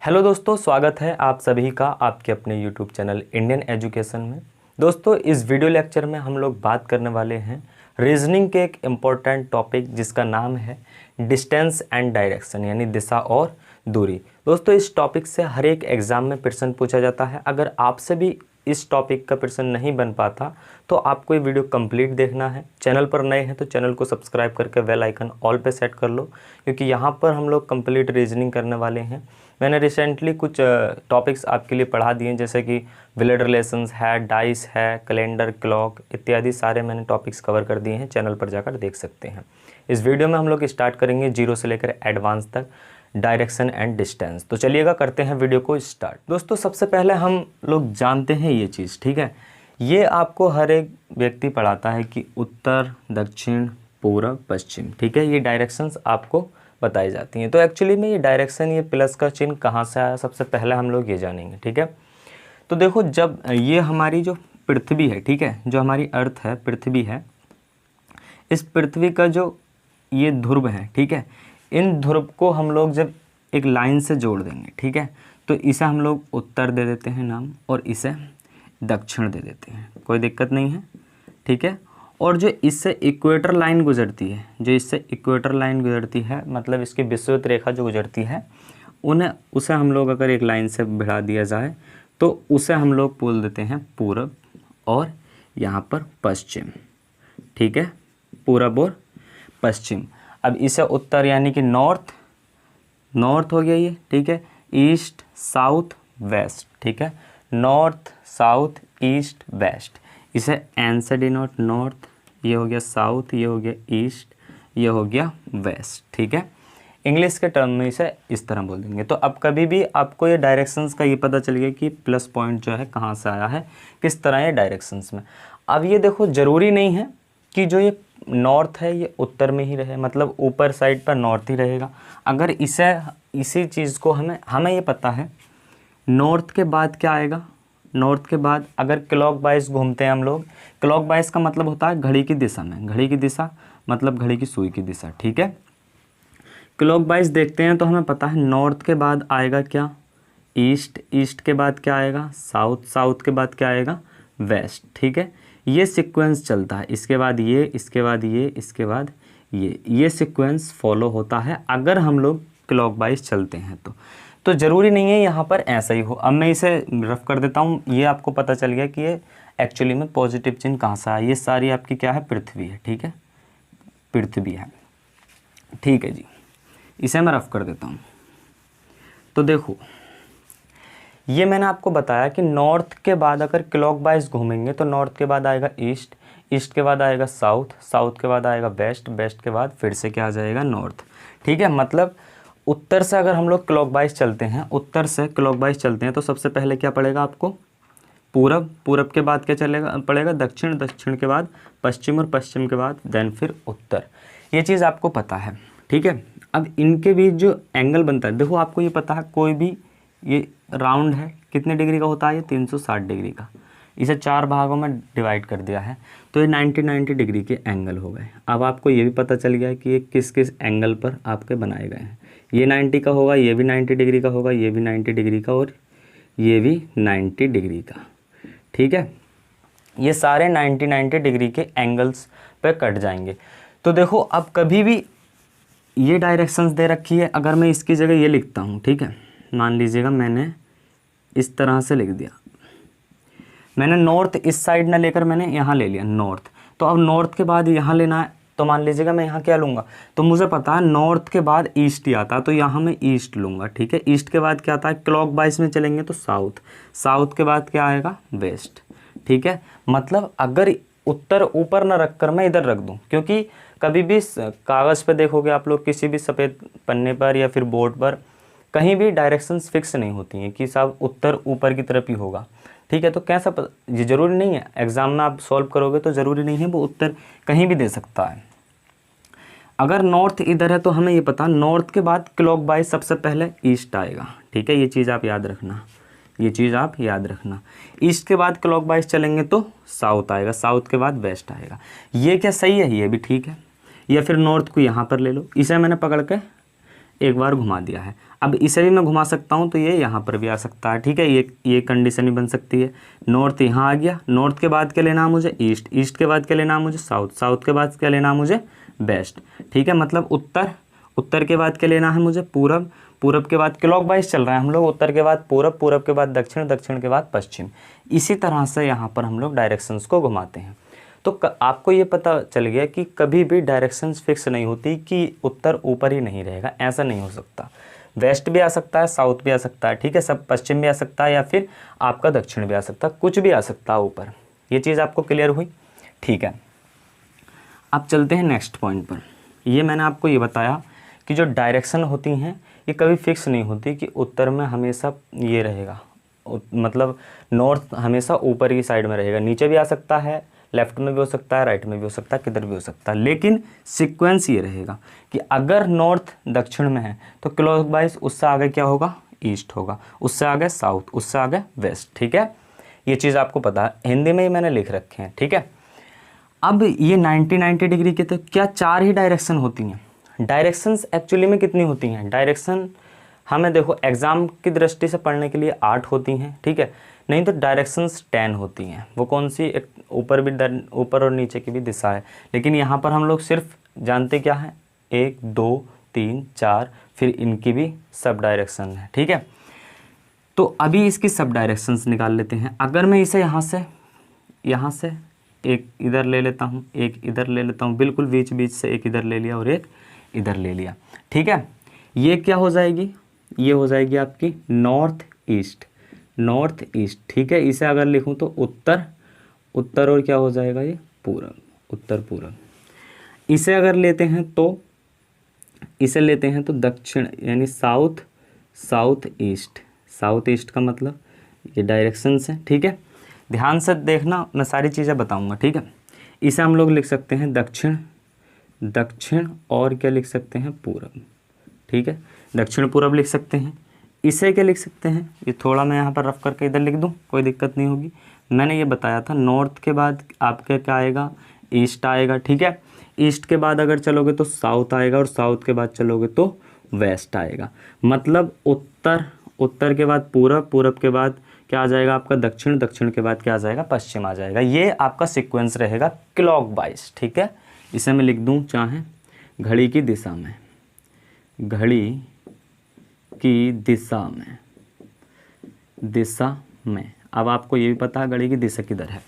Hello दोस्तों, स्वागत है आप सभी का आपके अपने यूट्यूब चैनल इंडियन एजुकेशन में। दोस्तों, इस वीडियो लेक्चर में हम लोग बात करने वाले हैं रीजनिंग के एक इम्पॉर्टेंट टॉपिक जिसका नाम है डिस्टेंस एंड डायरेक्शन, यानी दिशा और दूरी। दोस्तों, इस टॉपिक से हर एक एग्ज़ाम में प्रश्न पूछा जाता है। अगर आपसे भी इस टॉपिक का प्रश्न नहीं बन पाता तो आपको ये वीडियो कंप्लीट देखना है। चैनल पर नए हैं तो चैनल को सब्सक्राइब करके बेल आइकन ऑल पे सेट कर लो, क्योंकि यहाँ पर हम लोग कंप्लीट रीजनिंग करने वाले हैं। मैंने रिसेंटली कुछ टॉपिक्स आपके लिए पढ़ा दिए, जैसे कि ब्लड रिलेशंस है, डाइस है, कैलेंडर, क्लॉक इत्यादि सारे मैंने टॉपिक्स कवर कर दिए हैं। चैनल पर जाकर देख सकते हैं। इस वीडियो में हम लोग स्टार्ट करेंगे जीरो से लेकर एडवांस तक, डायरेक्शन एंड डिस्टेंस। तो चलिएगा करते हैं वीडियो को स्टार्ट। दोस्तों, सबसे पहले हम लोग जानते हैं ये चीज़, ठीक है। ये आपको हर एक व्यक्ति पढ़ाता है कि उत्तर, दक्षिण, पूर्व, पश्चिम, ठीक है। ये डायरेक्शंस आपको बताई जाती हैं। तो एक्चुअली में ये डायरेक्शन, ये प्लस का चिन्ह कहाँ से आया, सबसे पहले हम लोग ये जानेंगे, ठीक है। तो देखो, जब ये हमारी जो पृथ्वी है, ठीक है, जो हमारी अर्थ है, पृथ्वी है, इस पृथ्वी का जो ये ध्रुव है, ठीक है, इन ध्रुव को हम लोग जब एक लाइन से जोड़ देंगे, ठीक है, तो इसे हम लोग उत्तर दे देते हैं नाम और इसे दक्षिण दे देते हैं, कोई दिक्कत नहीं है, ठीक है। और जो इससे इक्वेटर लाइन गुजरती है, जो इससे इक्वेटर लाइन गुजरती है, मतलब इसकी विषुवत रेखा जो गुजरती है, उसे हम लोग अगर एक लाइन से भिड़ा दिया जाए तो उसे हम लोग बोल देते हैं पूरब और यहाँ पर पश्चिम, ठीक है, पूरब और पश्चिम। अब इसे उत्तर यानी कि नॉर्थ हो गया ये, ठीक है, ईस्ट, साउथ, वेस्ट, ठीक है, नॉर्थ, साउथ, ईस्ट, वेस्ट। इसे एन से डिनोट, नॉर्थ, ये हो गया साउथ, ये हो गया ईस्ट, ये हो गया वेस्ट, ठीक है। इंग्लिश के टर्म में इसे इस तरह बोल देंगे। तो अब कभी भी आपको ये डायरेक्शंस का ये पता चल गया कि प्लस पॉइंट जो है कहाँ से आया है, किस तरह ये डायरेक्शंस में। अब ये देखो, ज़रूरी नहीं है कि जो ये नॉर्थ है ये उत्तर में ही रहे, मतलब ऊपर साइड पर नॉर्थ ही रहेगा। अगर इसी चीज़ को हमें ये पता है, नॉर्थ के बाद क्या आएगा, नॉर्थ के बाद अगर क्लॉक वाइज घूमते हैं हम लोग, क्लॉक वाइज का मतलब होता है घड़ी की दिशा में, घड़ी की दिशा मतलब घड़ी की सुई की दिशा, ठीक है। क्लॉक वाइज देखते हैं तो हमें पता है नॉर्थ के बाद आएगा क्या, ईस्ट, ईस्ट के बाद क्या आएगा, साउथ, साउथ के बाद क्या आएगा, वेस्ट, ठीक है। ये सीक्वेंस चलता है, इसके बाद ये, इसके बाद ये, इसके बाद ये सीक्वेंस फॉलो होता है अगर हम लोग क्लॉक वाइज चलते हैं तो ज़रूरी नहीं है यहाँ पर ऐसा ही हो। अब मैं इसे रफ कर देता हूँ। ये आपको पता चल गया कि ये एक्चुअली में पॉजिटिव चिन्ह कहाँ से आया। ये सारी आपकी क्या है, पृथ्वी है, ठीक है, पृथ्वी है, ठीक है जी। इसे मैं रफ कर देता हूँ। तो देखो, ये मैंने आपको बताया कि नॉर्थ के बाद अगर क्लॉक वाइज घूमेंगे तो नॉर्थ के बाद आएगा ईस्ट, ईस्ट के बाद आएगा साउथ, साउथ के बाद आएगा वेस्ट, वेस्ट के बाद फिर से क्या आ जाएगा, नॉर्थ, ठीक है। मतलब उत्तर से अगर हम लोग क्लॉकवाइज चलते हैं, उत्तर से क्लॉकवाइज चलते हैं तो सबसे पहले क्या पड़ेगा आपको, पूरब, पूरब के बाद क्या पड़ेगा, दक्षिण, दक्षिण के बाद पश्चिम और पश्चिम के बाद देन फिर उत्तर। ये चीज़ आपको पता है, ठीक है। अब इनके बीच जो एंगल बनता है, देखो आपको ये पता है, कोई भी ये राउंड है कितने डिग्री का होता है, ये 360 डिग्री का। इसे 4 भागों में डिवाइड कर दिया है तो ये 90 डिग्री के एंगल हो गए। अब आपको ये भी पता चल गया कि ये किस किस एंगल पर आपके बनाए गए हैं। ये 90 का होगा, ये भी 90 डिग्री का होगा, ये भी 90 डिग्री का और ये भी 90 डिग्री का, ठीक है। ये सारे 90 डिग्री के एंगल्स पे कट जाएंगे। तो देखो, अब कभी भी ये डायरेक्शंस दे रखी है, अगर मैं इसकी जगह ये लिखता हूँ, ठीक है, मान लीजिएगा मैंने इस तरह से लिख दिया, मैंने नॉर्थ इस साइड ना लेकर मैंने यहाँ ले लिया नॉर्थ। तो अब नॉर्थ के बाद यहाँ लेना है, तो मान लीजिएगा मैं यहाँ क्या लूँगा, तो मुझे पता है नॉर्थ के बाद ईस्ट ही आता है, तो यहाँ मैं ईस्ट लूँगा, ठीक है। ईस्ट के बाद क्या आता है, क्लॉक वाइज में चलेंगे तो साउथ, साउथ के बाद क्या आएगा, वेस्ट, ठीक है। मतलब अगर उत्तर ऊपर ना रख कर मैं इधर रख दूँ, क्योंकि कभी भी कागज़ पे देखोगे आप लोग, किसी भी सफ़ेद पन्ने पर या फिर बोर्ड पर कहीं भी डायरेक्शंस फिक्स नहीं होती हैं कि साहब उत्तर ऊपर की तरफ ही होगा, ठीक है। तो कैसा ये ज़रूरी नहीं है, एग्ज़ाम में आप सॉल्व करोगे तो ज़रूरी नहीं है वो उत्तर कहीं भी दे सकता है। अगर नॉर्थ इधर है तो हमें ये पता, नॉर्थ के बाद क्लॉक वाइज सबसे पहले ईस्ट आएगा, ठीक है। ये चीज़ आप याद रखना, ये चीज़ आप याद रखना। ईस्ट के बाद क्लॉक वाइज चलेंगे तो साउथ आएगा, साउथ के बाद वेस्ट आएगा। ये क्या सही है, ये भी ठीक है। या फिर नॉर्थ को यहाँ पर ले लो, इसे मैंने पकड़ के एक बार घुमा दिया है। अब इसे भी मैं घुमा सकता हूँ तो ये यहाँ पर भी आ सकता है, ठीक है। ये कंडीशन भी बन सकती है। नॉर्थ यहाँ आ गया, नॉर्थ के बाद क्या लेना है मुझे, ईस्ट, ईस्ट के बाद क्या लेना है मुझे, साउथ, साउथ के बाद क्या लेना है मुझे, वेस्ट, ठीक है। मतलब उत्तर, उत्तर के बाद क्या लेना है मुझे, पूरब, पूरब के बाद क्लॉकवाइज चल रहा है हम लोग, उत्तर के बाद पूरब, पूरब के बाद दक्षिण, दक्षिण के बाद पश्चिम। इसी तरह से यहाँ पर हम लोग डायरेक्शंस को घुमाते हैं। तो आपको ये पता चल गया कि कभी भी डायरेक्शंस फिक्स नहीं होती कि उत्तर ऊपर ही नहीं रहेगा, ऐसा नहीं हो सकता। वेस्ट भी आ सकता है, साउथ भी आ सकता है, ठीक है, सब पश्चिम भी आ सकता है, या फिर आपका दक्षिण भी आ सकता है, कुछ भी आ सकता है ऊपर। ये चीज़ आपको क्लियर हुई, ठीक है। अब चलते हैं नेक्स्ट पॉइंट पर। ये मैंने आपको ये बताया कि जो डायरेक्शन होती हैं ये कभी फिक्स नहीं होती कि उत्तर में हमेशा ये रहेगा, मतलब नॉर्थ हमेशा ऊपर की साइड में रहेगा, नीचे भी आ सकता है, लेफ्ट में भी हो सकता है, राइट में भी हो सकता है, किधर भी हो सकता है, लेकिन सीक्वेंस ये रहेगा कि अगर नॉर्थ दक्षिण में है तो क्लॉकवाइज उससे आगे क्या होगा, ईस्ट होगा, उससे आगे साउथ, उससे आगे वेस्ट, ठीक है। ये चीज़ आपको पता है, हिंदी में ही मैंने लिख रखे हैं, ठीक है। अब ये 90 डिग्री के तो क्या 4 ही डायरेक्शन होती हैं? डायरेक्शंस एक्चुअली में कितनी होती हैं? डायरेक्शन हमें देखो एग्ज़ाम की दृष्टि से पढ़ने के लिए 8 होती हैं, ठीक है, नहीं तो डायरेक्शंस 10 होती हैं। वो कौन सी, एक ऊपर भी, ऊपर और नीचे की भी दिशा है, लेकिन यहाँ पर हम लोग सिर्फ जानते क्या है, 1 2 3 4, फिर इनकी भी सब डायरेक्शन है, ठीक है। तो अभी इसकी सब डायरेक्शंस निकाल लेते हैं। अगर मैं इसे यहाँ से एक इधर ले लेता हूँ, एक इधर ले लेता हूँ, बिल्कुल बीच बीच से एक इधर ले लिया और एक इधर ले लिया, ठीक है। ये क्या हो जाएगी, ये हो जाएगी आपकी नॉर्थ ईस्ट, नॉर्थ ईस्ट, ठीक है। इसे अगर लिखूं तो उत्तर, उत्तर और क्या हो जाएगा ये पूरब, उत्तर पूरब। इसे अगर लेते हैं तो, इसे लेते हैं तो दक्षिण यानी south, south east, south east का मतलब ये डायरेक्शंस है, ठीक है। ध्यान से देखना, मैं सारी चीज़ें बताऊंगा, ठीक है। इसे हम लोग लिख सकते हैं दक्षिण, दक्षिण और क्या लिख सकते हैं, पूरब, ठीक है, दक्षिण पूरब लिख सकते हैं। इसे क्या लिख सकते हैं, ये थोड़ा मैं यहाँ पर रफ करके इधर लिख दूँ, कोई दिक्कत नहीं होगी। मैंने ये बताया था नॉर्थ के बाद आपका क्या आएगा, ईस्ट आएगा, ठीक है। ईस्ट के बाद अगर चलोगे तो साउथ आएगा, और साउथ के बाद चलोगे तो वेस्ट आएगा। मतलब उत्तर, उत्तर के बाद पूरब, पूरब के बाद क्या आ जाएगा आपका दक्षिण, दक्षिण के बाद क्या आ जाएगा, पश्चिम आ जाएगा। ये आपका सीक्वेंस रहेगा क्लॉकवाइज, ठीक है। इसे मैं लिख दूँ चाहे घड़ी की दिशा में, घड़ी की दिशा में, दिशा में। अब आपको ये भी पता है घड़ी की दिशा किधर है,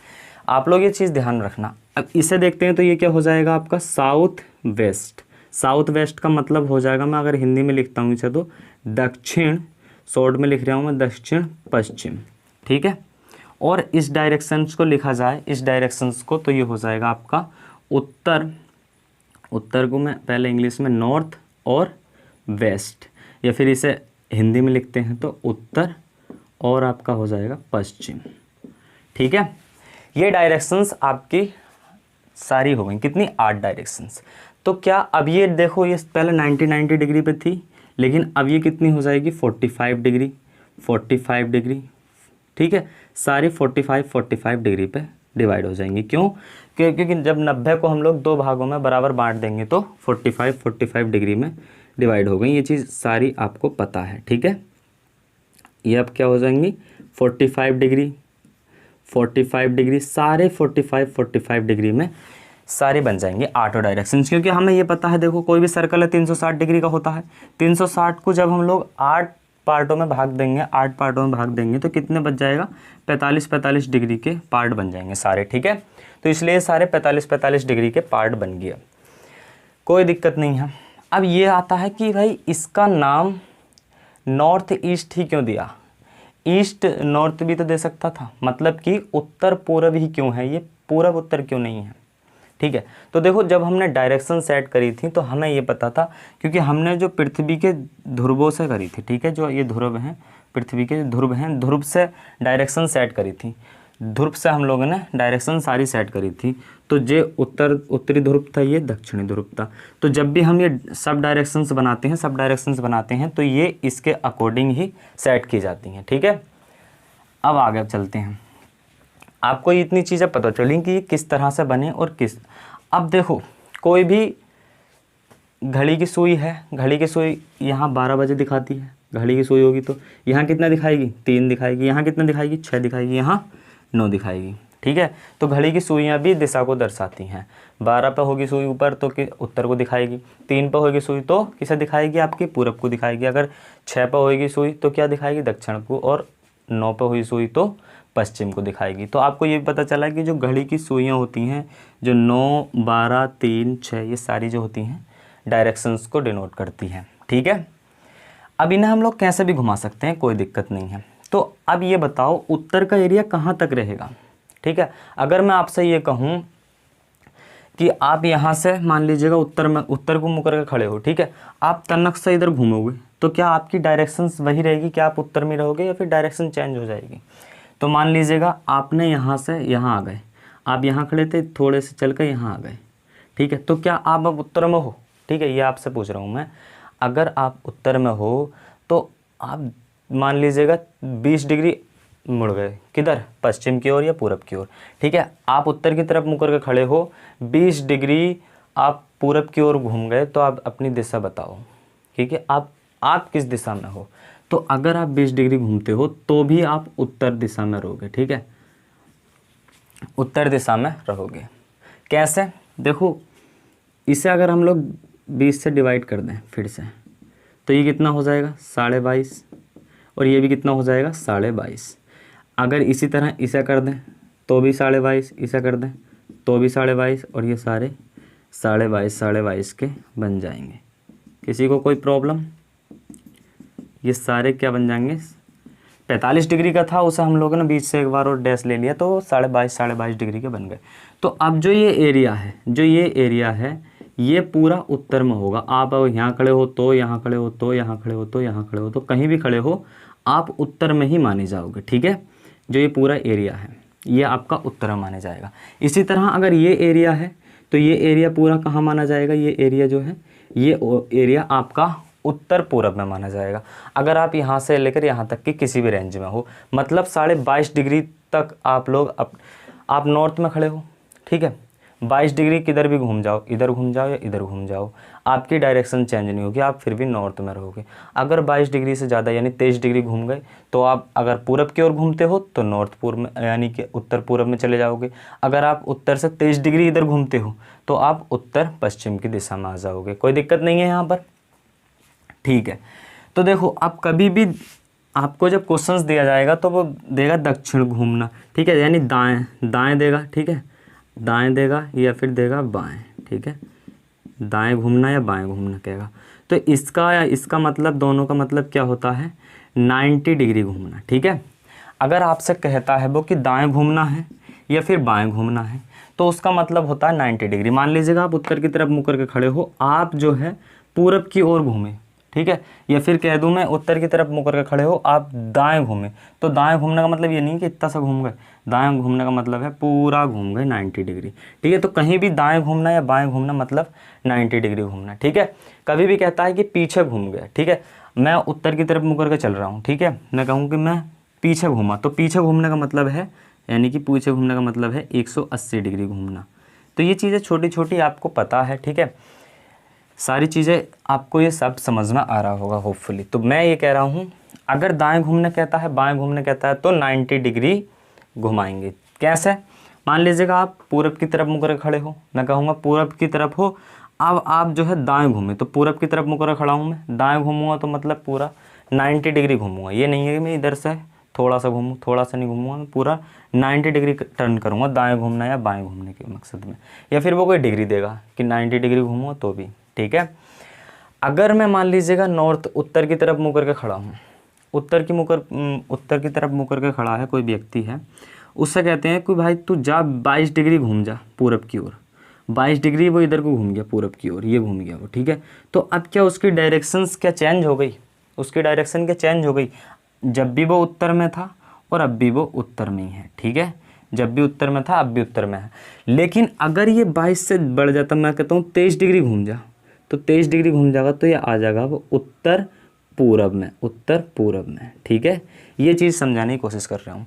आप लोग ये चीज़ ध्यान रखना। अब इसे देखते हैं तो ये क्या हो जाएगा आपका साउथ वेस्ट, साउथ वेस्ट का मतलब हो जाएगा, मैं अगर हिंदी में लिखता हूँ इसे तो दक्षिण, शॉर्ट में लिख रहा हूँ मैं दक्षिण पश्चिम, ठीक है। और इस डायरेक्शंस को लिखा जाए, इस डायरेक्शंस को, तो ये हो जाएगा आपका उत्तर, उत्तर को मैं पहले इंग्लिश में नॉर्थ और वेस्ट, या फिर इसे हिंदी में लिखते हैं तो उत्तर और आपका हो जाएगा पश्चिम, ठीक है। ये डायरेक्शंस आपकी सारी हो गई, कितनी 8 डायरेक्शंस। तो क्या अब ये देखो, ये पहले 90 डिग्री पे थी, लेकिन अब ये कितनी हो जाएगी 45 डिग्री, 45 डिग्री, ठीक है। सारी 45 डिग्री पे डिवाइड हो जाएंगी। क्यों? क्योंकि जब 90 को हम लोग 2 भागों में बराबर बांट देंगे तो 45 डिग्री में डिवाइड हो गई। ये चीज़ सारी आपको पता है, ठीक है। ये अब क्या हो जाएंगी 45 डिग्री, 45 डिग्री, सारे 45 डिग्री में सारे बन जाएंगे 8 डायरेक्शंस। क्योंकि हमें ये पता है, देखो कोई भी सर्कल है 360 डिग्री का होता है, 360 को जब हम लोग 8 पार्टों में भाग देंगे, 8 पार्टों में भाग देंगे तो कितने बच जाएगा 45 डिग्री के पार्ट बन जाएंगे सारे, ठीक है। तो इसलिए सारे 45 डिग्री के पार्ट बन गए, कोई दिक्कत नहीं है। अब ये आता है कि भाई इसका नाम नॉर्थ ईस्ट ही क्यों दिया, ईस्ट नॉर्थ भी तो दे सकता था, मतलब कि उत्तर पूरब ही क्यों है, ये पूरब उत्तर क्यों नहीं है, ठीक है। तो देखो जब हमने डायरेक्शन सेट करी थी तो हमें ये पता था, क्योंकि हमने जो पृथ्वी के ध्रुवों से करी थी, ठीक है, जो ये ध्रुव हैं पृथ्वी के ध्रुव हैं, ध्रुव से डायरेक्शन सेट करी थी, ध्रुव से हम लोगों ने डायरेक्शन सारी सेट करी थी। तो ये उत्तरी ध्रुव था, ये दक्षिणी ध्रुव था। तो जब भी हम ये सब डायरेक्शंस बनाते हैं तो ये इसके अकॉर्डिंग ही सेट की जाती हैं, ठीक है। अब आगे चलते हैं, आपको इतनी चीज़ें पता चली कि ये किस तरह से बने और किस। अब देखो कोई भी घड़ी की सुई है, घड़ी की सुई यहाँ 12 बजे दिखाती है, घड़ी की सुई होगी तो यहाँ कितना दिखाएगी, 3 दिखाएगी, यहाँ कितना दिखाएगी, 6 दिखाएगी, यहाँ 9 दिखाएगी। ठीक है, तो घड़ी की सुइयाँ भी दिशा को दर्शाती हैं। 12 पे होगी सुई ऊपर तो उत्तर को दिखाएगी, 3 पे होगी सुई तो किसे दिखाएगी, आपकी पूरब को दिखाएगी। अगर 6 पे होगी सुई तो क्या दिखाएगी, दक्षिण को, और 9 पे हुई सुई तो पश्चिम को दिखाएगी। तो आपको ये पता चला कि जो घड़ी की सुइयाँ होती हैं, जो 9, 12, 3, 6, ये सारी जो होती हैं डायरेक्शंस को डिनोट करती हैं। ठीक है, अब इन्हें हम लोग कैसे भी घुमा सकते हैं, कोई दिक्कत नहीं है। तो अब ये बताओ उत्तर का एरिया कहाँ तक रहेगा। ठीक है, अगर मैं आपसे ये कहूँ कि आप यहाँ से मान लीजिएगा उत्तर को मुँह करके खड़े हो, ठीक है, आप तनक से इधर घूमोगे तो क्या आपकी डायरेक्शंस वही रहेगी, क्या आप उत्तर में रहोगे या फिर डायरेक्शन चेंज हो जाएगी। तो मान लीजिएगा आपने यहाँ से यहाँ आ गए, आप यहाँ खड़े थे, थोड़े से चल कर यहाँ आ गए। ठीक है, तो क्या आप अब उत्तर में हो। ठीक है, ये आपसे पूछ रहा हूँ मैं, अगर आप उत्तर में हो तो आप मान लीजिएगा 20 डिग्री मुड़ गए, किधर, पश्चिम की ओर या पूरब की ओर। ठीक है, आप उत्तर की तरफ मुड़ करके खड़े हो, 20 डिग्री आप पूरब की ओर घूम गए, तो आप अपनी दिशा बताओ। ठीक है, आप किस दिशा में हो। तो अगर आप 20 डिग्री घूमते हो तो भी आप उत्तर दिशा में रहोगे। ठीक है, उत्तर दिशा में रहोगे। कैसे, देखो इसे अगर हम लोग 20 से डिवाइड कर दें फिर से, तो ये कितना हो जाएगा, 22.5, और ये भी कितना हो जाएगा, 22.5। अगर इसी तरह इसे कर दें तो भी 22.5, इसे कर दें तो भी 22.5, और ये सारे 22.5 के बन जाएंगे। किसी को कोई प्रॉब्लम, ये सारे क्या बन जाएंगे, 45 डिग्री का था उसे हम लोगों ने बीच से एक बार और डैश ले लिया तो 22.5 डिग्री के बन गए। तो अब जो ये एरिया है ये पूरा उत्तर में होगा। आप अगर यहाँ खड़े हो तो यहाँ खड़े हो तो यहाँ खड़े हो तो यहाँ खड़े हो, तो कहीं भी खड़े हो आप उत्तर में ही माने जाओगे। ठीक है, जो ये पूरा एरिया है ये आपका उत्तर में माने जाएगा। इसी तरह अगर ये एरिया है तो ये एरिया पूरा कहाँ माना जाएगा, ये एरिया जो है ये एरिया आपका उत्तर पूरब में माना जाएगा। अगर आप यहाँ से लेकर यहाँ तक की किसी भी रेंज में हो, मतलब 22.5 डिग्री तक आप लोग आप नॉर्थ में खड़े हो। ठीक है, 22 डिग्री किधर भी घूम जाओ, इधर घूम जाओ या इधर घूम जाओ, आपकी डायरेक्शन चेंज नहीं होगी, आप फिर भी नॉर्थ में रहोगे। अगर 22 डिग्री से ज़्यादा यानी 23 डिग्री घूम गए तो आप अगर पूरब की ओर घूमते हो तो नॉर्थ पूर्व में यानी कि उत्तर पूरब में चले जाओगे। अगर आप उत्तर से 23 डिग्री इधर घूमते हो तो आप उत्तर पश्चिम की दिशा में आ जाओगे। कोई दिक्कत नहीं है यहाँ पर। ठीक है, तो देखो आप कभी भी आपको जब क्वेश्चंस दिया जाएगा तो वो देगा दक्षिण घूमना। ठीक है, यानी दाएं देगा। ठीक है, दाएं देगा या फिर देगा बाएं। ठीक है, दाएं घूमना या बाएं घूमना कहेगा। तो इसका मतलब, दोनों का मतलब क्या होता है, 90 डिग्री घूमना। ठीक है, अगर आपसे कहता है वो कि दाएं घूमना है या फिर बाएं घूमना है तो उसका मतलब होता है 90 डिग्री। मान लीजिएगा आप उत्तर की तरफ मुँह करके खड़े हो, आप जो है पूरब की ओर घूमे। ठीक है, या फिर कह दूं मैं उत्तर की तरफ मुँह करके खड़े हो, आप दाएं घूमे, तो दाएं घूमने का मतलब ये नहीं कि इतना सा घूम गए, दाएं घूमने का मतलब है पूरा घूम गए 90 डिग्री। ठीक है, तो कहीं भी दाएं घूमना या बाएं घूमना मतलब 90 डिग्री घूमना। ठीक है, कभी भी कहता है कि पीछे घूम गया। ठीक है, मैं उत्तर की तरफ मुँह करके चल रहा हूँ, ठीक है, मैं कहूँ कि मैं पीछे घूमा, तो पीछे घूमने का मतलब है, यानी कि पीछे घूमने का मतलब है 180 डिग्री घूमना। तो ये चीज़ें छोटी छोटी आपको पता है। ठीक है, सारी चीज़ें आपको ये सब समझ में आ रहा होगा होपफुली। तो मैं ये कह रहा हूँ, अगर दाएं घूमने कहता है, बाएं घूमने कहता है तो 90 डिग्री घुमाएंगे। कैसे, मान लीजिएगा आप पूरब की तरफ मुँह करके खड़े हो, मैं कहूँगा पूरब की तरफ हो, अब आप जो है दाएं घूमे, तो पूरब की तरफ मुँह करके खड़ा हूँ मैं, दाएं घूमूंगा तो मतलब पूरा 90 डिग्री घूमूंगा। ये नहीं है कि मैं इधर से थोड़ा सा घूमूँ, थोड़ा सा नहीं घूमूंगा, मैं पूरा 90 डिग्री टर्न करूँगा दाएँ घूमना या बाएँ घूमने के मकसद में। या फिर वो कोई डिग्री देगा कि 90 डिग्री घूमूँगा तो भी। ठीक है, अगर मैं मान लीजिएगा उत्तर की तरफ मुँह करके खड़ा हूँ, उत्तर की तरफ मुँह करके खड़ा है कोई व्यक्ति है, उससे कहते हैं कि भाई तू जा 22 डिग्री घूम जा पूरब की ओर। 22 डिग्री वो इधर को घूम गया पूरब की ओर, ये घूम गया वो। ठीक है, तो अब क्या उसकी डायरेक्शंस क्या चेंज हो गई, उसकी डायरेक्शन क्या चेंज हो गई, जब भी वो उत्तर में था और अब भी वो उत्तर में ही है। ठीक है, जब भी उत्तर में था अब भी उत्तर में है। लेकिन अगर ये 22 से बढ़ जाता, मैं कहता हूँ 23 डिग्री घूम जा, तो 23 डिग्री घूम जाएगा तो ये आ जाएगा वो उत्तर पूरब में। ठीक है, ये चीज़ समझाने की कोशिश कर रहा हूँ।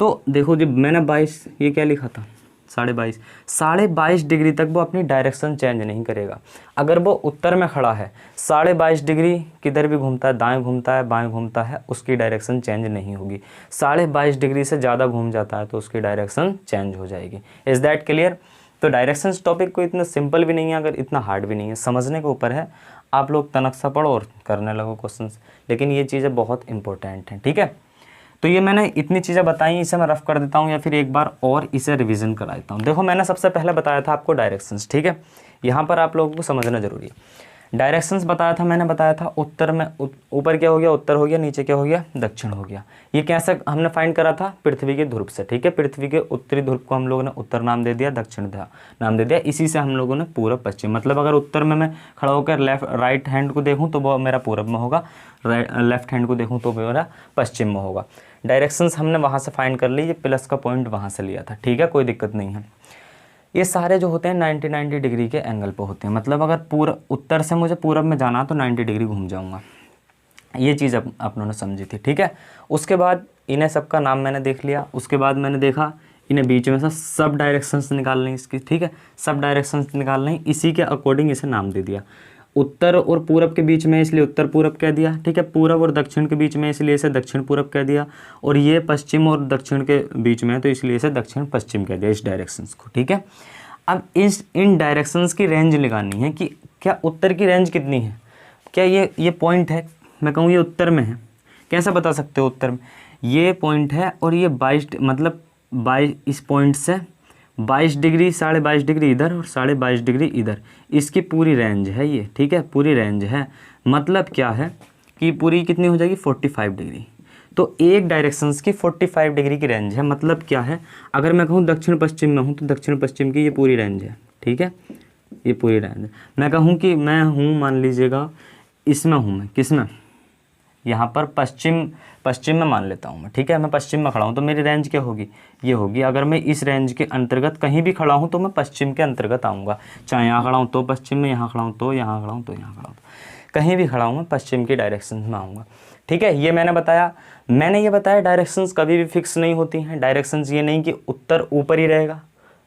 तो देखो जब मैंने 22 ये क्या लिखा था, 22.5 डिग्री तक वो अपनी डायरेक्शन चेंज नहीं करेगा। अगर वो उत्तर में खड़ा है 22.5 डिग्री किधर भी घूमता है, दाएं घूमता है, बाएं घूमता है, उसकी डायरेक्शन चेंज नहीं होगी। 22.5 डिग्री से ज़्यादा घूम जाता है तो उसकी डायरेक्शन चेंज हो जाएगी। Is that clear? तो डायरेक्शंस टॉपिक को इतना सिंपल भी नहीं है, अगर इतना हार्ड भी नहीं है, समझने के ऊपर है। आप लोग तनख्सा पढ़ो और करने लगो क्वेश्चंस, लेकिन ये चीज़ें बहुत इंपॉर्टेंट हैं, ठीक है। तो ये मैंने इतनी चीज़ें बताई, इसे मैं रफ कर देता हूँ या फिर एक बार और इसे रिवीजन करा देता हूँ। देखो मैंने सबसे पहले बताया था आपको डायरेक्शंस, ठीक है। यहाँ पर आप लोगों को समझना जरूरी है। डायरेक्शंस बताया था, मैंने बताया था उत्तर में ऊपर क्या हो गया, उत्तर हो गया, नीचे क्या हो गया, दक्षिण हो गया। ये कैसे हमने फाइंड करा था, पृथ्वी के ध्रुव से, ठीक है। पृथ्वी के उत्तरी ध्रुव को हम लोगों ने उत्तर नाम दे दिया, दक्षिण नाम दे दिया। इसी से हम लोगों ने पूर्व पश्चिम, मतलब अगर उत्तर में मैं खड़ा होकर राइट हैंड को देखूँ तो वो मेरा पूर्व में होगा, लेफ्ट हैंड को देखूँ तो मेरा पश्चिम में होगा। डायरेक्शंस हमने वहाँ से फाइंड कर ली, ये प्लस का पॉइंट वहाँ से लिया था, ठीक है, कोई दिक्कत नहीं है। ये सारे जो होते हैं 90 डिग्री के एंगल पे होते हैं, मतलब अगर पूरा उत्तर से मुझे पूरब में जाना तो 90 डिग्री घूम जाऊंगा। ये चीज़ अपनों ने समझी थी, ठीक है। उसके बाद इन्हें सबका नाम मैंने देख लिया। उसके बाद मैंने देखा इन्हें बीच में से सब डायरेक्शंस निकालनी है इसकी, ठीक है, सब डायरेक्शंस निकालना है, इसी के अकॉर्डिंग इसे नाम दे दिया। उत्तर और पूरब के बीच में इसलिए उत्तर पूरब कह दिया, ठीक है। पूरब और दक्षिण के बीच में इसलिए इसे दक्षिण पूरब कह दिया, और ये पश्चिम और दक्षिण के बीच में है तो इसलिए इसे दक्षिण पश्चिम कह दिया, इस डायरेक्शंस को, ठीक है। अब इन डायरेक्शंस की रेंज लगानी है कि क्या उत्तर की रेंज कितनी है, क्या ये पॉइंट है, मैं कहूँ ये उत्तर में है, कैसे बता सकते हो उत्तर में, ये पॉइंट है और ये 22 मतलब 22 इस पॉइंट से 22 डिग्री 22.5 डिग्री इधर और 22.5 डिग्री इधर, इसकी पूरी रेंज है ये, ठीक है, पूरी रेंज है। मतलब क्या है कि पूरी कितनी हो जाएगी 45 डिग्री। तो एक डायरेक्शंस की 45 डिग्री की रेंज है। मतलब क्या है, अगर मैं कहूँ दक्षिण पश्चिम में हूँ तो दक्षिण पश्चिम की ये पूरी रेंज है, ठीक है, ये पूरी रेंज है। मैं कहूँ कि मैं हूँ, मान लीजिएगा इसमें हूँ मैं, किस में, यहाँ पर पश्चिम में मान लेता हूँ मैं, ठीक है, मैं पश्चिम में खड़ा हूँ तो मेरी रेंज क्या होगी, ये होगी। अगर मैं इस रेंज के अंतर्गत कहीं भी खड़ा हूँ तो मैं पश्चिम के अंतर्गत आऊँगा, चाहे यहाँ खड़ा हूँ तो पश्चिम में, यहाँ खड़ा हूँ तो, यहाँ खड़ा हूँ तो, यहाँ खड़ा हूँ तो, कहीं भी खड़ा हूँ मैं पश्चिम की डायरेक्शन में आऊँगा, ठीक है। ये मैंने ये बताया डायरेक्शंस कभी भी फिक्स नहीं होती हैं। डायरेक्शंस ये नहीं कि उत्तर ऊपर ही रहेगा,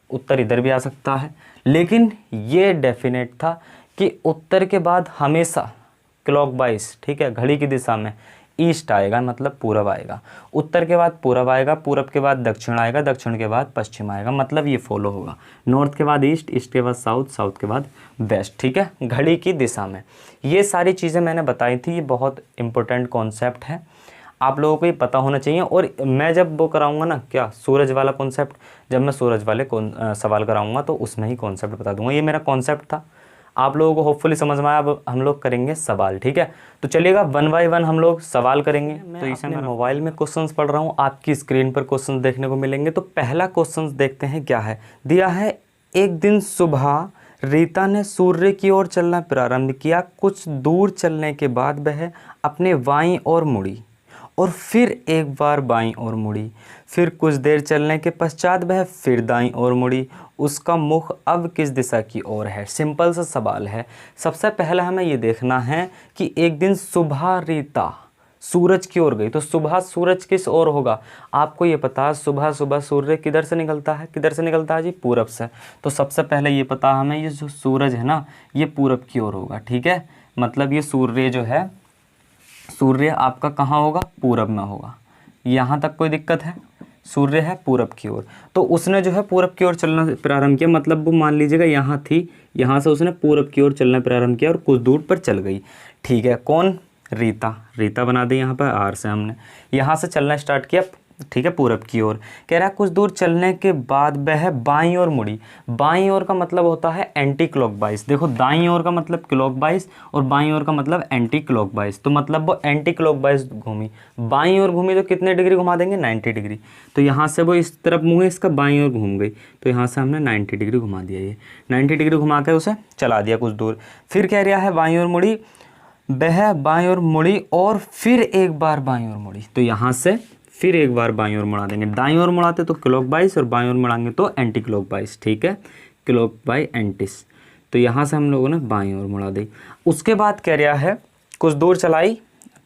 उत्तर इधर भी आ सकता है, लेकिन ये डेफिनेट था कि उत्तर के बाद हमेशा क्लॉकवाइज, ठीक है, घड़ी की दिशा में ईस्ट आएगा, मतलब पूरब आएगा, उत्तर के बाद पूरब आएगा, पूरब के बाद दक्षिण आएगा, दक्षिण के बाद पश्चिम आएगा, मतलब ये फॉलो होगा, नॉर्थ के बाद ईस्ट, ईस्ट के बाद साउथ, साउथ के बाद वेस्ट, ठीक है, घड़ी की दिशा में। ये सारी चीज़ें मैंने बताई थी, ये बहुत इंपॉर्टेंट कॉन्सेप्ट है, आप लोगों को ये पता होना चाहिए। और मैं जब वो कराऊंगा ना, क्या सूरज वाला कॉन्सेप्ट, जब मैं सूरज वाले सवाल कराऊंगा तो उसमें ही कॉन्सेप्ट बता दूंगा। ये मेरा कॉन्सेप्ट था, आप लोगों को होपफुली समझ में आया। अब हम लोग करेंगे सवाल, ठीक है। तो चलिएगा 1 बाय 1 हम लोग सवाल करेंगे। तो इसे मैं मोबाइल में क्वेश्चंस पढ़ रहा हूँ, आपकी स्क्रीन पर क्वेश्चंस देखने को मिलेंगे। तो पहला क्वेश्चंस देखते हैं क्या है, दिया है, एक दिन सुबह रीता ने सूर्य की ओर चलना प्रारंभ किया, कुछ दूर चलने के बाद वह अपने बाईं ओर मुड़ी और फिर एक बार बाईं ओर मुड़ी, फिर कुछ देर चलने के पश्चात वह फिर दाईं ओर मुड़ी, उसका मुख अब किस दिशा की ओर है। सिंपल सा सवाल है। सबसे पहले हमें ये देखना है कि एक दिन सुबह रीता सूरज की ओर गई, तो सुबह सूरज किस ओर होगा, आपको ये पता है सुबह सुबह सूर्य किधर से निकलता है, किधर से निकलता है जी, पूरब से। तो सबसे पहले ये पता हमें, ये जो सूरज है ना ये पूरब की ओर होगा, ठीक है। मतलब ये सूर्य जो है, सूर्य आपका कहाँ होगा, पूरब में होगा। यहाँ तक कोई दिक्कत है, सूर्य है पूरब की ओर, तो उसने जो है पूरब की ओर चलना प्रारंभ किया, मतलब वो मान लीजिएगा यहाँ थी, यहाँ से उसने पूरब की ओर चलना प्रारंभ किया और कुछ दूर पर चल गई, ठीक है। कौन, रीता बना दी यहाँ पर आर से, हमने यहाँ से चलना स्टार्ट किया, ठीक है, पूरब की ओर। कह रहा है कुछ दूर चलने के बाद वह बाईं ओर मुड़ी। बाईं ओर का मतलब होता है एंटी क्लॉकवाइज। देखो दाईं ओर का मतलब क्लॉकवाइज और बाईं ओर का मतलब एंटी क्लॉकवाइज, तो मतलब वो एंटी क्लॉकवाइज घूमी, बाईं ओर घूमी तो कितने डिग्री घुमा देंगे, 90 डिग्री। तो यहाँ से वो इस तरफ मुँह है, इसका बाईं ओर घूम गई, तो यहाँ से हमने 90 डिग्री घुमा दिया, ये 90 डिग्री घुमा के उसे चला दिया कुछ दूर। फिर कह रहा है बाईं ओर मुड़ी, वह बाईं ओर मुड़ी और फिर एक बार बाईं ओर मुड़ी, तो यहाँ से फिर एक बार बाईं ओर मुड़ा देंगे। दाईं ओर मुड़ाते तो क्लॉकवाइज और बाईं ओर मुड़ाएंगे तो एंटी क्लॉकवाइज, ठीक है, क्लॉकवाइज एंटिस। तो यहाँ से हम लोगों ने बाईं ओर मुड़ा दी। उसके बाद कह रहा है कुछ दूर चलाई,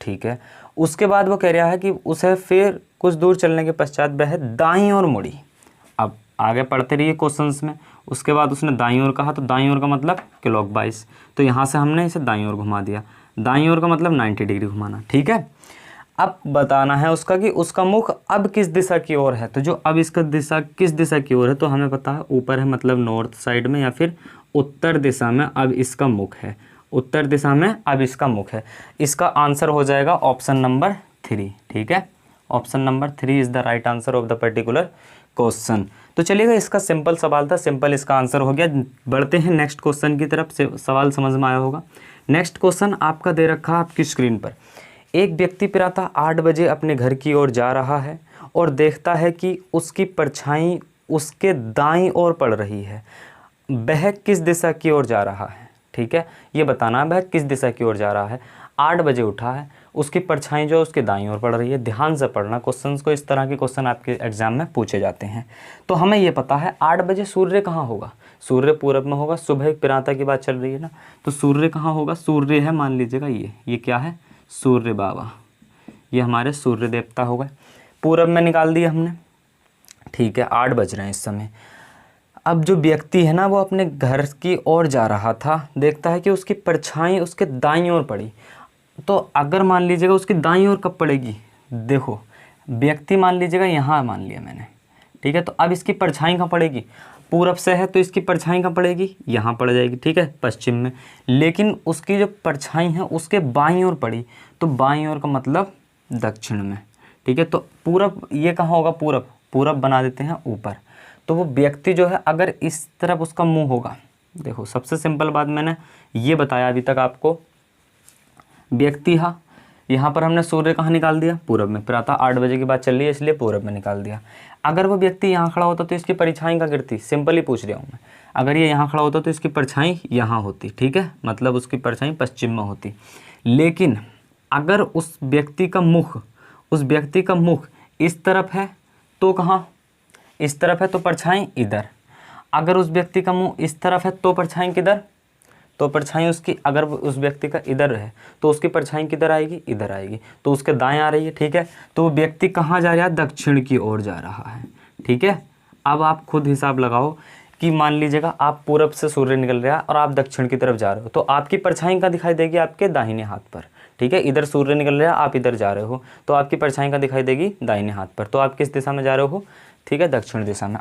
ठीक है। उसके बाद वो कह रहा है कि उसे फिर कुछ दूर चलने के पश्चात वह दाईं ओर मुड़ी। अब आगे पढ़ते रहिए क्वेश्चंस में। उसके बाद उसने दाईं ओर कहा, तो दाईं ओर का मतलब क्लॉकवाइज, तो यहाँ से हमने इसे दाईं ओर घुमा दिया। दाईं ओर का मतलब 90 डिग्री घुमाना, ठीक है। अब बताना है उसका कि उसका मुख अब किस दिशा की ओर है। तो जो अब इसका दिशा किस दिशा की ओर है, तो हमें पता है ऊपर है, मतलब नॉर्थ साइड में या फिर उत्तर दिशा में अब इसका मुख है। उत्तर दिशा में अब इसका मुख है। इसका आंसर हो जाएगा ऑप्शन नंबर 3, ठीक है। Option number 3 is the right answer of the particular question. तो चलिएगा, इसका सिंपल सवाल था, सिंपल इसका आंसर हो गया। बढ़ते हैं नेक्स्ट क्वेश्चन की तरफ। से सवाल समझ में आया होगा। नेक्स्ट क्वेश्चन आपका दे रखा है आपकी स्क्रीन पर। एक व्यक्ति प्रातः 8 बजे अपने घर की ओर जा रहा है और देखता है कि उसकी परछाई उसके दाईं ओर पड़ रही है। वह किस दिशा की ओर जा रहा है, ठीक है। ये बताना है वह किस दिशा की ओर जा रहा है। 8 बजे उठा है, उसकी परछाई जो है उसके दाईं ओर पड़ रही है। ध्यान से पढ़ना क्वेश्चंस को, इस तरह के क्वेश्चन आपके एग्जाम में पूछे जाते हैं। तो हमें ये पता है 8 बजे सूर्य कहाँ होगा, सूर्य पूरब में होगा। सुबह प्रातः की बात चल रही है ना, तो सूर्य कहाँ होगा, सूर्य है मान लीजिएगा ये क्या है, सूर्य बाबा, ये हमारे सूर्य देवता हो गए। पूरब में निकाल दिया हमने, ठीक है। 8 बज रहे हैं इस समय। अब जो व्यक्ति है ना वो अपने घर की ओर जा रहा था, देखता है कि उसकी परछाई उसके दाईं ओर पड़ी। तो अगर मान लीजिएगा उसकी दाईं ओर कब पड़ेगी, देखो व्यक्ति मान लीजिएगा यहाँ मान लिया मैंने, ठीक है। तो अब इसकी परछाई कहाँ पड़ेगी, पूरब से है तो इसकी परछाई कहाँ पड़ेगी, यहाँ पड़ जाएगी, ठीक है, पश्चिम में। लेकिन उसकी जो परछाई है उसके बाईं ओर पड़ी, तो बाईं ओर का मतलब दक्षिण में, ठीक है। तो पूरब ये कहाँ होगा, पूरब, पूरब बना देते हैं ऊपर। तो वो व्यक्ति जो है अगर इस तरफ उसका मुंह होगा, देखो सबसे सिंपल बात मैंने ये बताया अभी तक आपको। व्यक्ति हाँ, यहाँ पर हमने सूर्य कहाँ निकाल दिया, पूरब में। प्रातः 8 बजे की बात चल रही है इसलिए पूरब में निकाल दिया। अगर वो व्यक्ति यहाँ खड़ा होता तो इसकी परछाई कहाँ गिरती, सिंपल ही पूछ रहा हूँ मैं। अगर ये यहाँ खड़ा होता तो इसकी परछाई यहाँ होती, ठीक है, मतलब उसकी परछाई पश्चिम में होती। लेकिन अगर उस व्यक्ति का मुख इस तरफ है तो कहाँ, इस तरफ है तो परछाई इधर। अगर उस व्यक्ति का मुंह इस तरफ है तो परछाई किधर, तो परछाई उसकी, अगर उस व्यक्ति का इधर है तो उसकी परछाई किधर आएगी, इधर आएगी, तो उसके दाएं आ रही है, ठीक है। तो वो व्यक्ति कहाँ जा रहा है, दक्षिण की ओर जा रहा है, ठीक है। अब आप खुद हिसाब लगाओ कि मान लीजिएगा आप पूरब से सूर्य निकल रहा है और आप दक्षिण की तरफ जा रहे हो, तो आपकी परछाई कहाँ दिखाई देगी, आपके दाहिने हाथ पर, ठीक है। इधर सूर्य निकल रहा है, आप इधर जा रहे हो, तो आपकी परछाई कहाँ दिखाई देगी, दाहिने हाथ पर। तो आप किस दिशा में जा रहे हो, ठीक है, दक्षिण दिशा में,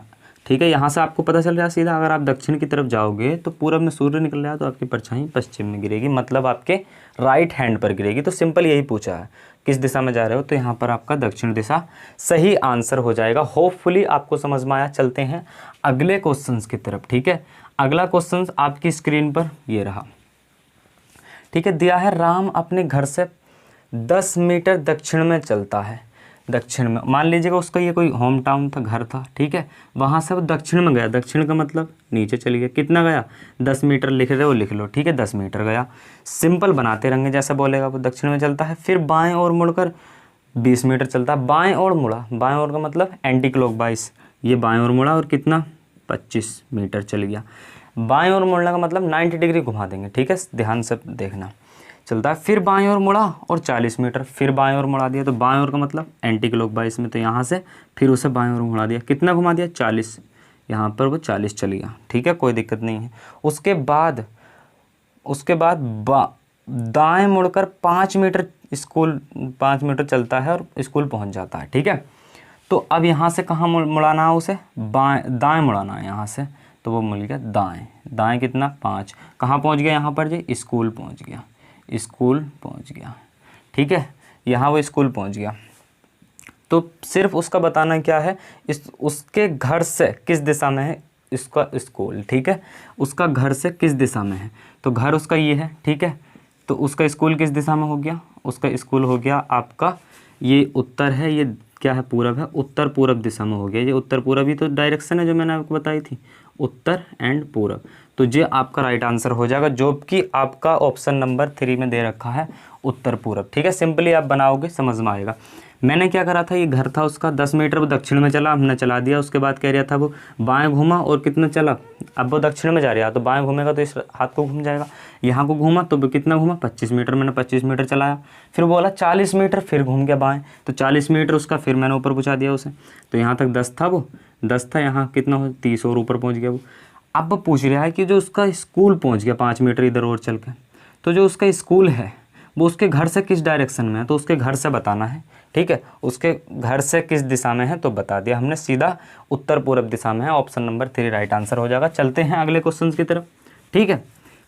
ठीक है। यहाँ से आपको पता चल रहा है सीधा, अगर आप दक्षिण की तरफ जाओगे तो पूरब में सूर्य निकल रहा है तो आपकी परछाई पश्चिम में गिरेगी, मतलब आपके राइट हैंड पर गिरेगी। तो सिंपल यही पूछा है किस दिशा में जा रहे हो, तो यहाँ पर आपका दक्षिण दिशा सही आंसर हो जाएगा। होपफुली आपको समझ में आया। चलते हैं अगले क्वेश्चन की तरफ, ठीक है। अगला क्वेश्चन आपकी स्क्रीन पर ये रहा, ठीक है। दिया है राम अपने घर से 10 मीटर दक्षिण में चलता है, दक्षिण में मान लीजिएगा उसका ये कोई होम टाउन था, घर था, ठीक है। वहाँ से वो दक्षिण में गया, दक्षिण का मतलब नीचे चली गया, कितना गया, 10 मीटर लिख रहे हो लिख लो, ठीक है, 10 मीटर गया। सिंपल बनाते रहेंगे, जैसा बोलेगा वो दक्षिण में चलता है। फिर बाएं ओर मुड़कर 20 मीटर चलता है, बाएं ओर मुड़ा, बाएं ओर का मतलब एंटी क्लॉकवाइज, ये बाएं ओर मुड़ा और कितना 25 मीटर चल गया। बाएं ओर मुड़ने का मतलब 90 डिग्री घुमा देंगे, ठीक है, ध्यान से देखना चलता है। फिर बाएं ओर मुड़ा और 40 मीटर, फिर बाएं ओर मुड़ा दिया, तो बाएं ओर का मतलब एंटी क्लॉकवाइज में, तो यहाँ से फिर उसे बाएं ओर मुड़ा दिया, कितना घुमा दिया 40, यहाँ पर वो 40 चल गया, ठीक है, कोई दिक्कत नहीं है। उसके बाद दाएं मुड़कर 5 मीटर चलता है और स्कूल पहुँच जाता है, ठीक है। तो अब यहाँ से कहाँ मुड़ाना है उसे, दाएँ मुड़ाना है यहाँ से, तो वो मिल गया दाएँ, दाएँ कितना 5, कहाँ पहुँच गया, यहाँ पर जी स्कूल पहुँच गया, स्कूल पहुंच गया, ठीक है, यहाँ वो स्कूल पहुंच गया। तो सिर्फ उसका बताना क्या है, उसके घर से किस दिशा में है इसका स्कूल, ठीक है, उसका घर से किस दिशा में है, तो घर उसका ये है, ठीक है। तो उसका स्कूल किस दिशा में हो गया, उसका स्कूल हो गया आपका, ये उत्तर है, ये क्या है पूरब है, उत्तर पूरब दिशा में हो गया। ये उत्तर पूरब ही तो डायरेक्शन है जो मैंने आपको बताई थी, उत्तर एंड पूरब। तो ये आपका राइट आंसर हो जाएगा, जो कि आपका ऑप्शन नंबर 3 में दे रखा है उत्तर पूरब, ठीक है। सिंपली आप बनाओगे समझ में आएगा। मैंने क्या करा था, ये घर था उसका, 10 मीटर वो दक्षिण में चला, हमने चला दिया। उसके बाद कह रहा था वो बाएं घूमा और कितना चला, अब वो दक्षिण में जा रहा है तो बाएं घूमेगा तो इस हाथ को घूम जाएगा, यहाँ को घूमा तो वो कितना घूमा 25 मीटर, मैंने 25 मीटर चलाया। फिर बोला 40 मीटर, फिर घूम गया बाएँ, तो 40 मीटर उसका फिर मैंने ऊपर पहुँचा दिया उसे, तो यहाँ तक 10 था वो 10 था, यहाँ कितना हो 30 और ऊपर पहुँच गया वो। अब वो पूछ रहा है कि जो उसका स्कूल पहुँच गया 5 मीटर इधर और चल के, तो जो उसका स्कूल है वो उसके घर से किस डायरेक्शन में है, तो उसके घर से बताना है। ठीक है, उसके घर से किस दिशा में है तो बता दिया हमने, सीधा उत्तर पूर्व दिशा में है। ऑप्शन नंबर 3 राइट आंसर हो जाएगा। चलते हैं अगले क्वेश्चन की तरफ। ठीक है,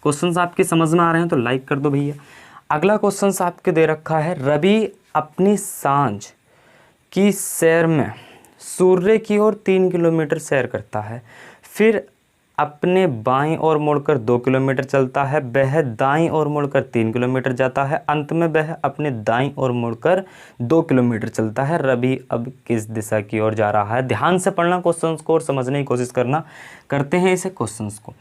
क्वेश्चन आपके समझ में आ रहे हैं तो लाइक कर दो भैया। अगला क्वेश्चन आपके दे रखा है, रवि अपनी सांझ की सैर में सूर्य की ओर 3 किलोमीटर सैर करता है, फिर अपने बाईं ओर मुड़कर 2 किलोमीटर चलता है, वह दाईं ओर मुड़कर 3 किलोमीटर जाता है, अंत में वह अपने दाईं ओर मुड़कर 2 किलोमीटर चलता है। रवि अब किस दिशा की ओर जा रहा है? ध्यान से पढ़ना क्वेश्चन को और समझने की कोशिश करना। करते हैं इसे क्वेश्चन को।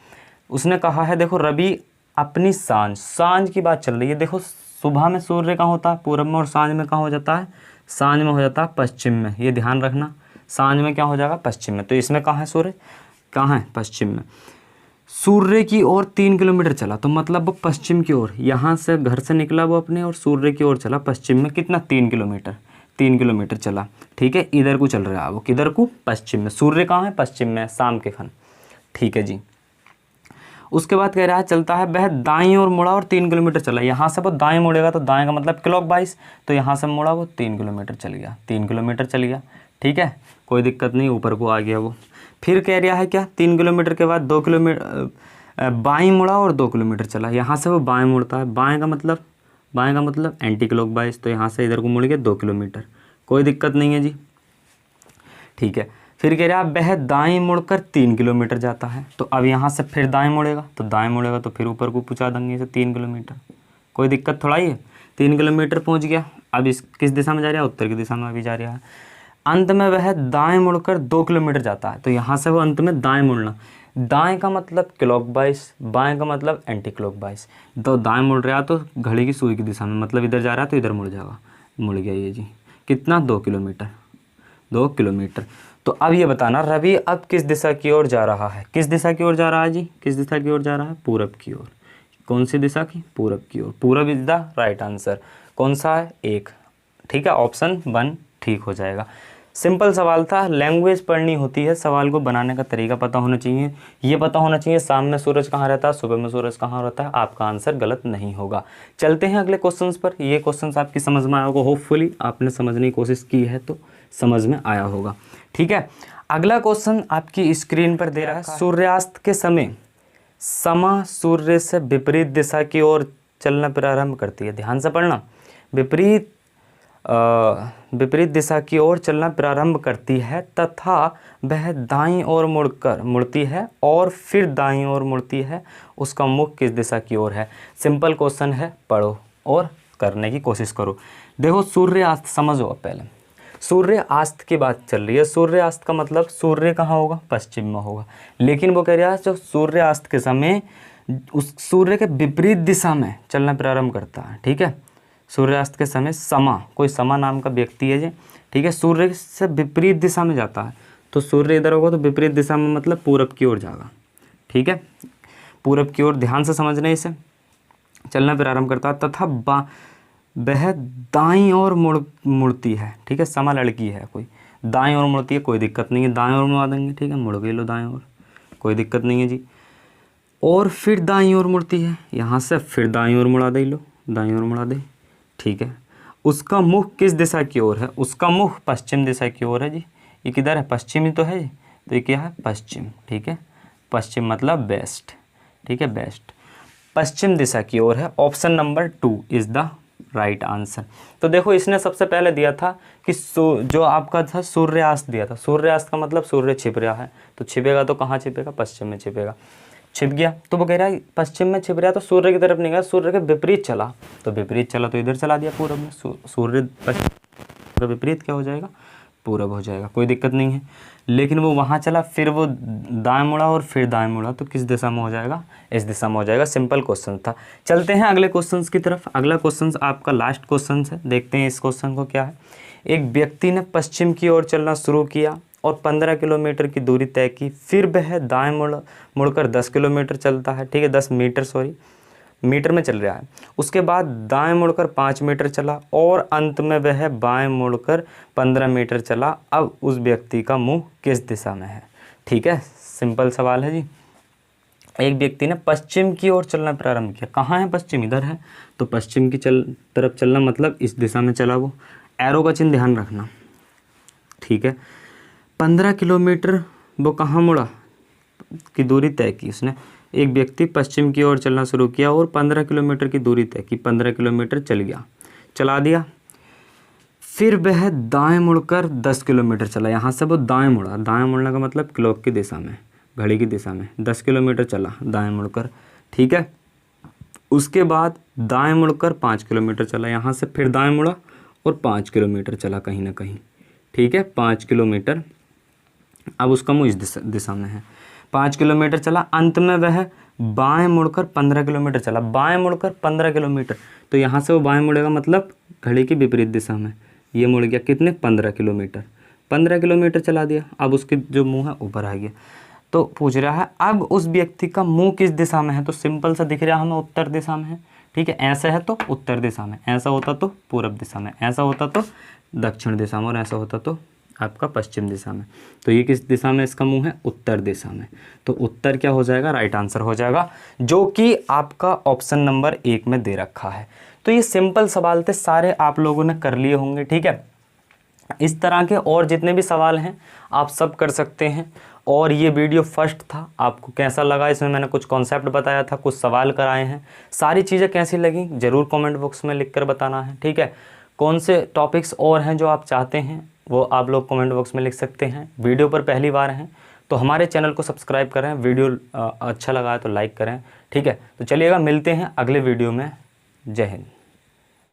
उसने कहा है, देखो रवि अपनी सांझ, सांझ की बात चल रही है। देखो सुबह में सूर्य कहाँ होता है? पूरब में। और सांझ में कहाँ हो जाता है? सांझ में हो जाता है पश्चिम में। ये ध्यान रखना, सांझ में क्या हो जाएगा? पश्चिम में। तो इसमें कहाँ है सूर्य? कहाँ है? पश्चिम में। सूर्य की ओर 3 किलोमीटर चला, तो मतलब वो पश्चिम की ओर, यहाँ से घर से निकला वो अपने और सूर्य की ओर चला पश्चिम में। कितना? 3 किलोमीटर। 3 किलोमीटर चला। ठीक है, इधर को चल रहा है वो, किधर को? पश्चिम में। सूर्य कहाँ है? पश्चिम में, शाम के खन। ठीक है जी। उसके बाद कह रहा है, चलता है वह दाईं ओर मुड़ा और 3 किलोमीटर चला। यहाँ से वो दाएं मुड़ेगा तो दाएं का मतलब क्लॉकवाइज, तो यहाँ से मुड़ा वो 3 किलोमीटर चल गया। 3 किलोमीटर चल गया। ठीक है, कोई दिक्कत नहीं, ऊपर को आ गया वो। फिर कह रहा है क्या? 3 किलोमीटर के बाद 2 किलोमीटर बाएं मुड़ा और 2 किलोमीटर चला। यहाँ से वो बाएं मुड़ता है, बाएं का मतलब एंटी क्लॉकवाइज, तो यहाँ से इधर को मुड़ गया 2 किलोमीटर। कोई दिक्कत नहीं है जी। ठीक है, फिर कह रहा है वह दाएं मुड़कर 3 किलोमीटर जाता है, तो अब यहाँ से फिर दाएं मुड़ेगा, तो फिर ऊपर को पहुँचा देंगे इसे 3 किलोमीटर। कोई दिक्कत थोड़ा ही है। 3 किलोमीटर पहुँच गया। अब इस किस दिशा में जा रहा है? उत्तर की दिशा में अभी जा रहा है। अंत में वह दाएं मुड़कर 2 किलोमीटर जाता है, तो यहाँ से वो अंत में दाएं मुड़ना। दाएं का मतलब क्लॉकवाइज, बाएं का मतलब एंटी क्लॉकवाइज। तो दाएं मुड़ रहा तो घड़ी की सुई की दिशा में, मतलब इधर जा रहा है तो इधर मुड़ जाएगा। मुड़ गया ये जी। कितना? 2 किलोमीटर। 2 किलोमीटर। तो अब ये बताना, रवि अब किस दिशा की ओर जा रहा है? किस दिशा की ओर जा रहा है जी? किस दिशा की ओर जा रहा है? पूरब की ओर। कौन सी दिशा की? पूरब की ओर। पूरब इज द राइट आंसर। कौन सा है? 1। ठीक है, ऑप्शन 1 ठीक हो जाएगा। सिंपल सवाल था, लैंग्वेज पढ़नी होती है, सवाल को बनाने का तरीका पता होना चाहिए। ये पता होना चाहिए शाम में सूरज कहाँ रहता है, सुबह में सूरज कहाँ रहता है, आपका आंसर गलत नहीं होगा। चलते हैं अगले क्वेश्चंस पर। ये क्वेश्चंस आपकी समझ में आया होगा, होपफुली आपने समझने की कोशिश की है तो समझ में आया होगा। ठीक है, अगला क्वेश्चन आपकी स्क्रीन पर दे रहा है, सूर्यास्त के समय समा सूर्य से विपरीत दिशा की ओर चलना प्रारंभ करती है। ध्यान से पढ़ना, विपरीत दिशा की ओर चलना प्रारंभ करती है तथा वह दाईं ओर मुड़ती है और फिर दाईं ओर मुड़ती है। उसका मुख किस दिशा की ओर है? सिंपल क्वेश्चन है, पढ़ो और करने की कोशिश करो। देखो सूर्यास्त समझो। अब पहले सूर्यास्त की बात चल रही है। सूर्यास्त का मतलब सूर्य कहाँ होगा? पश्चिम में होगा। लेकिन वो कह रहा है जो सूर्यास्त के समय उस सूर्य के विपरीत दिशा में चलना प्रारंभ करता है। ठीक है, सूर्यास्त के समय समा, कोई समा नाम का व्यक्ति है जी। ठीक है, सूर्य से विपरीत दिशा में जाता है, तो सूर्य इधर होगा तो विपरीत दिशा में मतलब पूरब की ओर जाएगा। ठीक है, पूरब की ओर ध्यान से समझने इसे। चलना प्रारंभ करता है तथा वह दाईं ओर मुड़ती है। ठीक है, समा लड़की है कोई, दाईं ओर मुड़ती है, कोई दिक्कत नहीं है, दाईं ओर मुड़ा देंगे। ठीक है, मुड़ गई लो दाईं ओर, कोई दिक्कत नहीं है जी। और फिर दाईं ओर मुड़ती है, यहाँ से फिर दाईं ओर मुड़ा दे लो, दाईं ओर मुड़ा दे। ठीक है, उसका मुख किस दिशा की ओर है? उसका मुख पश्चिम दिशा की ओर है जी। ये किधर है? पश्चिम ही तो है जी, तो ये क्या है? पश्चिम। ठीक है, पश्चिम मतलब वेस्ट। ठीक है, वेस्ट, पश्चिम दिशा की ओर है। Option number 2 is the right answer. तो देखो इसने सबसे पहले दिया था कि जो आपका था सूर्यास्त दिया था। सूर्यास्त का मतलब सूर्य छिप रहा है, तो छिपेगा तो कहाँ छिपेगा? पश्चिम में छिपेगा। छिप गया तो वो कह रहा है पश्चिम में छिप रहा, तो सूर्य की तरफ नहीं गया, सूर्य के विपरीत चला, तो विपरीत चला तो इधर चला दिया पूरब में। सूर्य पश्चिम विपरीत क्या हो जाएगा? पूरब हो जाएगा। कोई दिक्कत नहीं है। लेकिन वो वहाँ चला, फिर वो दाएं मुड़ा और फिर दाएं मुड़ा, तो किस दिशा में हो जाएगा? इस दिशा में हो जाएगा। सिंपल क्वेश्चन था। चलते हैं अगले क्वेश्चन की तरफ। अगला क्वेश्चन आपका लास्ट क्वेश्चन है, देखते हैं इस क्वेश्चन को क्या है। एक व्यक्ति ने पश्चिम की ओर चलना शुरू किया और 15 किलोमीटर की दूरी तय की, फिर वह दाएं मुड़कर 10 किलोमीटर चलता है। ठीक है, 10 मीटर सॉरी। मीटर में चल रहा है। उसके बाद दाएं मुड़कर 5 मीटर चला और अंत में वह बाएं मुड़कर 15 मीटर चला। अब उस व्यक्ति का मुंह किस दिशा में है? ठीक है, सिंपल सवाल है जी। एक व्यक्ति ने पश्चिम की ओर चलना प्रारंभ किया। कहाँ है पश्चिम? इधर है, तो पश्चिम की तरफ चलना मतलब इस दिशा में चला वो। एरो का चिन्ह ध्यान रखना, ठीक है। 15 किलोमीटर वो कहाँ मुड़ा की दूरी तय की उसने। एक व्यक्ति पश्चिम की ओर चलना शुरू किया और 15 किलोमीटर की दूरी तय की। 15 किलोमीटर चल गया, चला दिया। फिर वह दाएं मुड़कर 10 किलोमीटर चला। यहाँ से वो दाएं मुड़ा। दाएं मुड़ने का मतलब क्लॉक की दिशा में, घड़ी की दिशा में। 10 किलोमीटर चला दाएं मुड़कर, ठीक है। उसके बाद दाएं मुड़कर 5 किलोमीटर चला। यहाँ से फिर दाएं मुड़ा और 5 किलोमीटर चला कहीं ना कहीं, ठीक है, 5 किलोमीटर। अब उसका मुँह इस दिशा में है। 5 किलोमीटर चला, अंत में वह बाएं मुड़कर 15 किलोमीटर चला। बाएं मुड़कर 15 किलोमीटर, तो यहाँ से वो बाएं मुड़ेगा मतलब घड़ी की विपरीत दिशा में। ये मुड़ गया कितने? 15 किलोमीटर। 15 किलोमीटर चला दिया। अब उसके जो मुंह है ऊपर आ गया। तो पूछ रहा है अब उस व्यक्ति का मुंह किस दिशा में है? तो सिंपल सा दिख रहा है हमें, उत्तर दिशा में है, ठीक है। ऐसा है तो उत्तर दिशा में, ऐसा होता तो पूर्व दिशा में, ऐसा होता तो दक्षिण दिशा में, और ऐसा होता तो आपका पश्चिम दिशा में। तो ये किस दिशा में इसका मुंह है? उत्तर दिशा में। तो उत्तर क्या हो जाएगा? राइट आंसर हो जाएगा, जो कि आपका ऑप्शन नंबर 1 में दे रखा है। तो ये सिंपल सवाल थे, सारे आप लोगों ने कर लिए होंगे, ठीक है। इस तरह के और जितने भी सवाल हैं आप सब कर सकते हैं। और ये वीडियो फर्स्ट था, आपको कैसा लगा? इसमें मैंने कुछ कॉन्सेप्ट बताया था, कुछ सवाल कराए हैं, सारी चीज़ें कैसी लगी ज़रूर कमेंट बॉक्स में लिख कर बताना है, ठीक है। कौन से टॉपिक्स और हैं जो आप चाहते हैं वो आप लोग कमेंट बॉक्स में लिख सकते हैं। वीडियो पर पहली बार हैं तो हमारे चैनल को सब्सक्राइब करें, वीडियो अच्छा लगा है तो लाइक करें, ठीक है। तो चलिएगा, मिलते हैं अगले वीडियो में। जय हिंद।